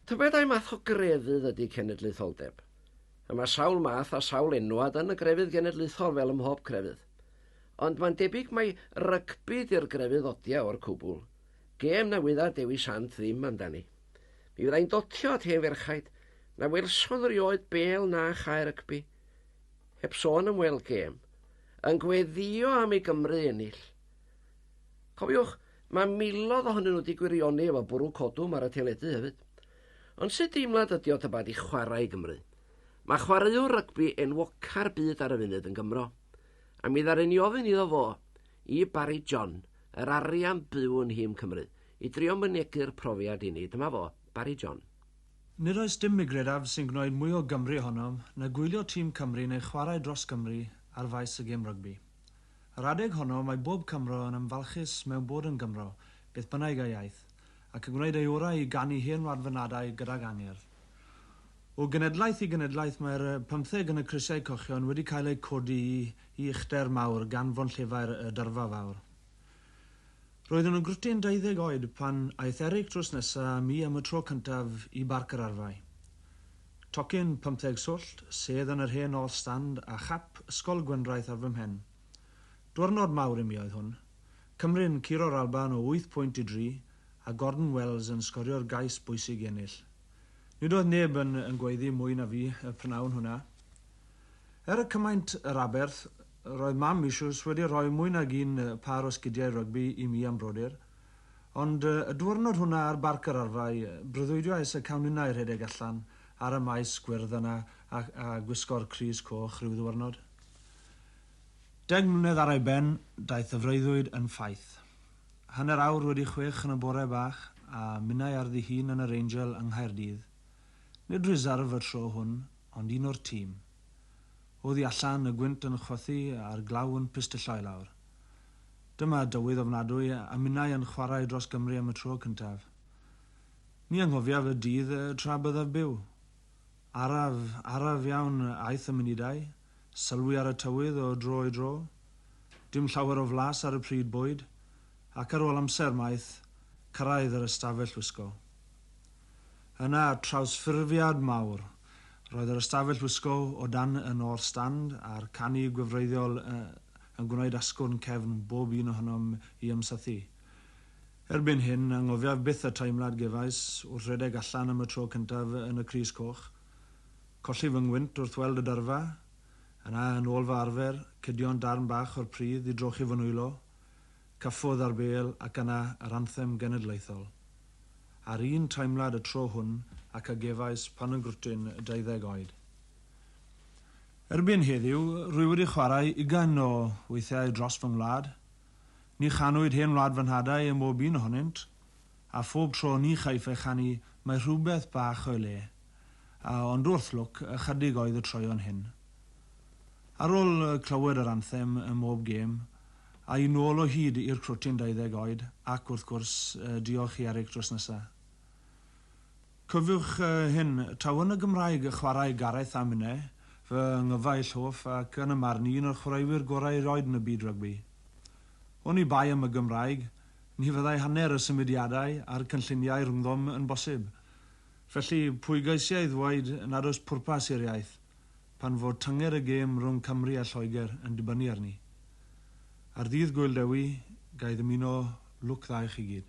Tybed ai math o grefydd ydy cenedlaetholdeb, a mae sawl math a sawl enwad yn y grefydd genedlaethol fel ym mhob crefydd. Ond mae'n debyg mai rygbi di'r grefydd odia o'r cwbl, gêm na wydda dewis sant ddim amdani. Mi fyddai'n dotio at hen ferchaid, na welsodd rioed bel na chai rygbi, heb sôn am weld gêm, yn gweddio am ei Gymru ennill. Cofiwch, mae miloedd ohonyn nhw wedi gwirioni efo bwrw codwm ar y teledu hefyd. Ond sut deimlad ydi o tybad i chwarae i Gymru? Mae chwaraewr rygbi enwoca'r byd ar y funud yn Gymro, a mi ddaru ni ofyn iddo fo, i Barry John, yr arian byw yn Hym Cymru, i drio mynegu'r profiad i ni. Dyma fo, Barry John. Nid oes dim migredaf sy'n gwneud mwy o Gymru ohonom na gwylio tîm Cymru neu chwarae dros Gymru ar faes y gêm rygbi. Yr adeg honno mae bob Cymro yn ymfalchus mewn bod yn Gymro, beth bynnag ei iaith, ac yn gwneud ei orau i gannu hen wadfynadau gydag angerdd. O genedlaeth i genedlaeth mae'r 15 yn y crisiau cochion wedi cael eu codi i uchder mawr gan fonllefau'r dyrfa fawr. Roedden nhw'n grwtyn 12 oed pan aeth Eric drws nesaf mi am y tro cyntaf i barc yr arfau. Tocyn 15 swllt, sedd yn yr hen ôl stand a chap ysgol gwendraeth ar fy mhen. Diwrnod mawr i mi oedd hwn. Cymru'n curo'r Alban o 8 pwynt i 3 a Gordon Wells yn sgorio'r gais bwysig i ennill. Nid oedd neb yn gweiddi mwy na fi y prynawn hwnna. Y cymaint yr aberth, roedd mam isiws wedi rhoi mwy nag un par o sgidiau rygbi i mi am brodyr, ond y diwrnod hwnna ar barc yr arfau, breuddwydiais y cawnynau rhedeg allan ar y maes gwyrdd yna a gwisgo'r crys coch rhyw ddiwrnod. 10 mlynedd ar ei ben, daeth y freuddwyd yn ffaith. Hanner awr wedi 6 yn y bore bach a minnau ar ddi hun yn yr Angel yng Nghaerdydd. Nid reserf y tro hwn, ond un o'r tîm. Oedd hi allan y gwynt yn chwythu a'r glaw yn pistillau lawr. Dyma dywydd ofnadwy a minnau yn chwarae dros Gymru am y tro cyntaf. Ni anghofiaf y dydd tra byddaf byw. Araf iawn aeth y munudau, sylwi ar y tywydd o dro i dro, dim llawer o flas ar y pryd bwyd, ac ar ôl amser maith, cyrraedd yr ystafell wisgo. Yna trawsffurfiad mawr. Roedd yr ystafell wisgo o dan yn o'r stand a'r canu gwefreiddiol yn gwneud asgwrn cefn bob un ohonom i ymsythu. Erbyn hyn, anghofiaf byth y teimlad gefais wrth redeg allan am y tro cyntaf yn y crys coch. Colli fy ngwynt wrth weld y dyrfa, yna yn ôl fy arfer, cydion darn bach o'r pridd i drochi fy nwylo, cyffodd ar bel ac yna yr anthem genedlaethol. Ar un teimlad y tro hwn ac a gefais pan yn grwtyn 12 oed. Erbyn heddiw, rwy wedi chwarae 20 o weithiau dros fy ngwlad. Ni chanwyd hen wlad fy nhadau ym mob un ohonynt, a phob tro ni chaiff ei chanu mae rhywbeth bach o'i le, ond wrth lwc ychydig oedd y troion hyn. Ar ôl clywed yr anthem ym mob gêm, a i nôl o hyd i'r crwtyn 12 oed, ac wrth gwrs diolch i Eric dros nesaf. Cofiwch hyn, taw yn y Gymraeg y chwarae Gareth a minnau, fy nghyfau lloff ac yn y marn un o'r chwaraewyr gorau roed yn y byd rygbi. O'n i bai am y Gymraeg, ni fyddai hanner y symudiadau a'r cynlluniau rhwngdom yn bosib. Felly pwy geisiau ddweud nad oes pwrpas i'r iaith, pan fod tynger y gêm rhwng Cymru a Lloegr yn dibynnu arni. Ar ddydd Gwyl Dewi, gai ddymuno lwc dda i chi gyd.